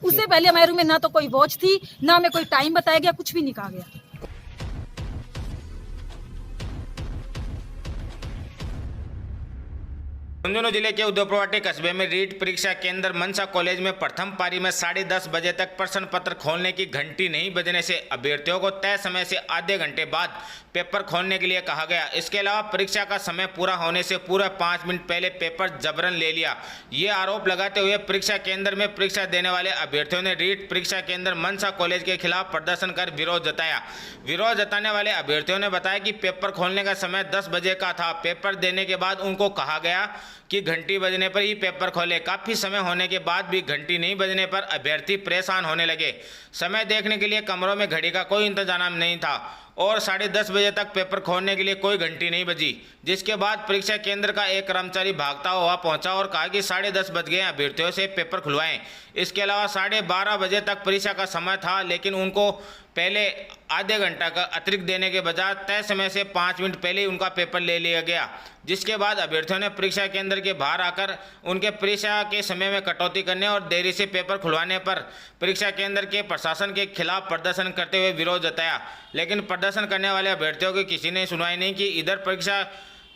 उससे पहले हमारे रूम में ना तो कोई वॉच थी, ना हमें कोई टाइम बताया गया, कुछ भी नहीं कहा गया। झुंझुनू जिले के उदयपुरवाटी कस्बे में रीट परीक्षा केंद्र मनसा कॉलेज में प्रथम पारी में 10:30 बजे तक प्रश्न पत्र खोलने की घंटी नहीं बजने से अभ्यर्थियों को तय समय से आधे घंटे बाद पेपर खोलने के लिए कहा गया। इसके अलावा परीक्षा का समय पूरा होने से पूरा 5 मिनट पहले पेपर जबरन ले लिया। ये आरोप लगाते हुए परीक्षा केंद्र में परीक्षा देने वाले अभ्यर्थियों ने रीट परीक्षा केंद्र मनसा कॉलेज के खिलाफ प्रदर्शन कर विरोध जताया। विरोध जताने वाले अभ्यर्थियों ने बताया कि पेपर खोलने का समय 10 बजे का था। पेपर देने के बाद उनको कहा गया कि घंटी बजने पर ही पेपर खोले। काफ़ी समय होने के बाद भी घंटी नहीं बजने पर अभ्यर्थी परेशान होने लगे। समय देखने के लिए कमरों में घड़ी का कोई इंतजाम नहीं था और 10:30 बजे तक पेपर खोलने के लिए कोई घंटी नहीं बजी, जिसके बाद परीक्षा केंद्र का एक कर्मचारी भागता हुआ पहुंचा और कहा कि 10:30 बज गए, अभ्यर्थियों से पेपर खुलवाएं। इसके अलावा 12:30 बजे तक परीक्षा का समय था, लेकिन उनको पहले आधे घंटा का अतिरिक्त देने के बजाय तय समय से 5 मिनट पहले ही उनका पेपर ले लिया गया, जिसके बाद अभ्यर्थियों ने परीक्षा केंद्र के बाहर आकर उनके परीक्षा के समय में कटौती करने और देरी से पेपर खुलवाने पर परीक्षा केंद्र के प्रशासन के खिलाफ प्रदर्शन करते हुए विरोध जताया। लेकिन प्रदर्शन करने वाले अभ्यर्थियों की किसी ने सुनवाई नहीं की। इधर परीक्षा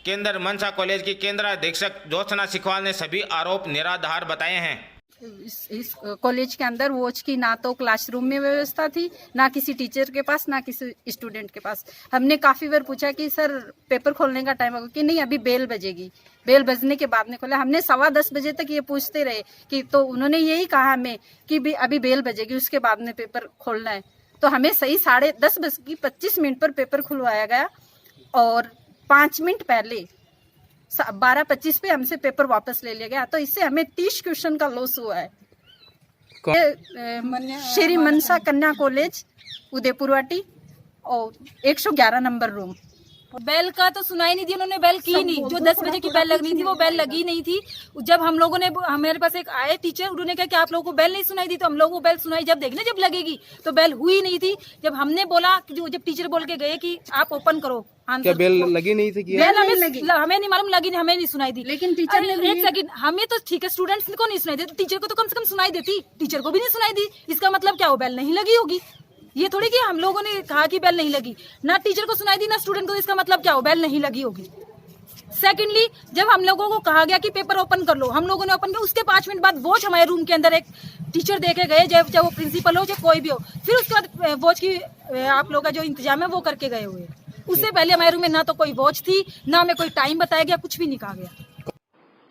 केंद्र मनसा कॉलेज की केंद्र अधीक्षक ज्योत्सना सिखवाल ने सभी आरोप निराधार बताए हैं। इस कॉलेज के अंदर वॉच की ना तो क्लासरूम में व्यवस्था थी, ना किसी टीचर के पास, ना किसी स्टूडेंट के पास। हमने काफी बार पूछा कि सर पेपर खोलने का टाइम होगा, कि नहीं अभी बेल बजेगी। बेल बजने के बाद में खोला। हमने 10:15 बजे तक ये पूछते रहे कि, तो उन्होंने यही कहा हमें कि अभी बेल बजेगी, उसके बाद में पेपर खोलना है। तो हमें सही 10:25 पर पेपर खुलवाया गया और 5 मिनट पहले 12:25 पे हमसे पेपर वापस ले लिया गया। तो इससे हमें 30 क्वेश्चन का लॉस हुआ है। श्री मनसा कन्या कॉलेज उदयपुरवाटी और 111 नंबर रूम। बेल का तो सुनाई नहीं दी उन्होंने, बेल की नहीं। जो 10 बजे की बेल लगनी थी वो बेल लगी नहीं थी। जब हम लोगों ने, हमारे पास एक आए टीचर, उन्होंने कहा कि आप लोगों को बेल नहीं सुनाई दी, तो हम लोगों को बेल सुनाई। जब देखने जब लगेगी तो बेल हुई नहीं थी। जब हमने बोला कि जब टीचर बोल के गए कि आप ओपन करो, क्या बेल लगी नहीं थी? बेल हमें नहीं मालूम लगी, हमें नहीं सुनाई दी। लेकिन टीचर ने एक सेकंड, हमें तो ठीक है स्टूडेंट्स को नहीं सुनाई दी, तो टीचर को तो कम से कम सुनाई देती। टीचर को भी नहीं सुनाई दी, इसका मतलब क्या हो, बेल नहीं लगी होगी। ये थोड़ी कि हम लोगों ने कहा कि बेल नहीं लगी, ना टीचर को सुनाई दी ना स्टूडेंट को, इसका मतलब क्या हो, बेल नहीं लगी होगी। सेकेंडली, जब हम लोगों को कहा गया कि पेपर ओपन कर लो, हम लोगों ने ओपन किया। उसके 5 मिनट बाद वॉच हमारे रूम के अंदर एक टीचर देके गए, चाहे वो प्रिंसिपल हो चाहे कोई भी हो। फिर उसके बाद वॉच की आप लोगों का जो इंतजाम है वो करके गए हुए। उससे पहले हमारे रूम में ना तो कोई वॉच थी, ना हमें कोई टाइम बताया गया, कुछ भी नहीं कहा गया।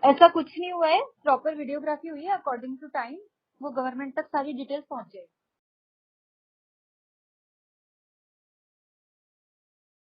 ऐसा कुछ नहीं हुआ है। प्रॉपर वीडियोग्राफी हुई है अकॉर्डिंग टू टाइम। वो गवर्नमेंट तक सारी डिटेल्स पहुंच जाएगी।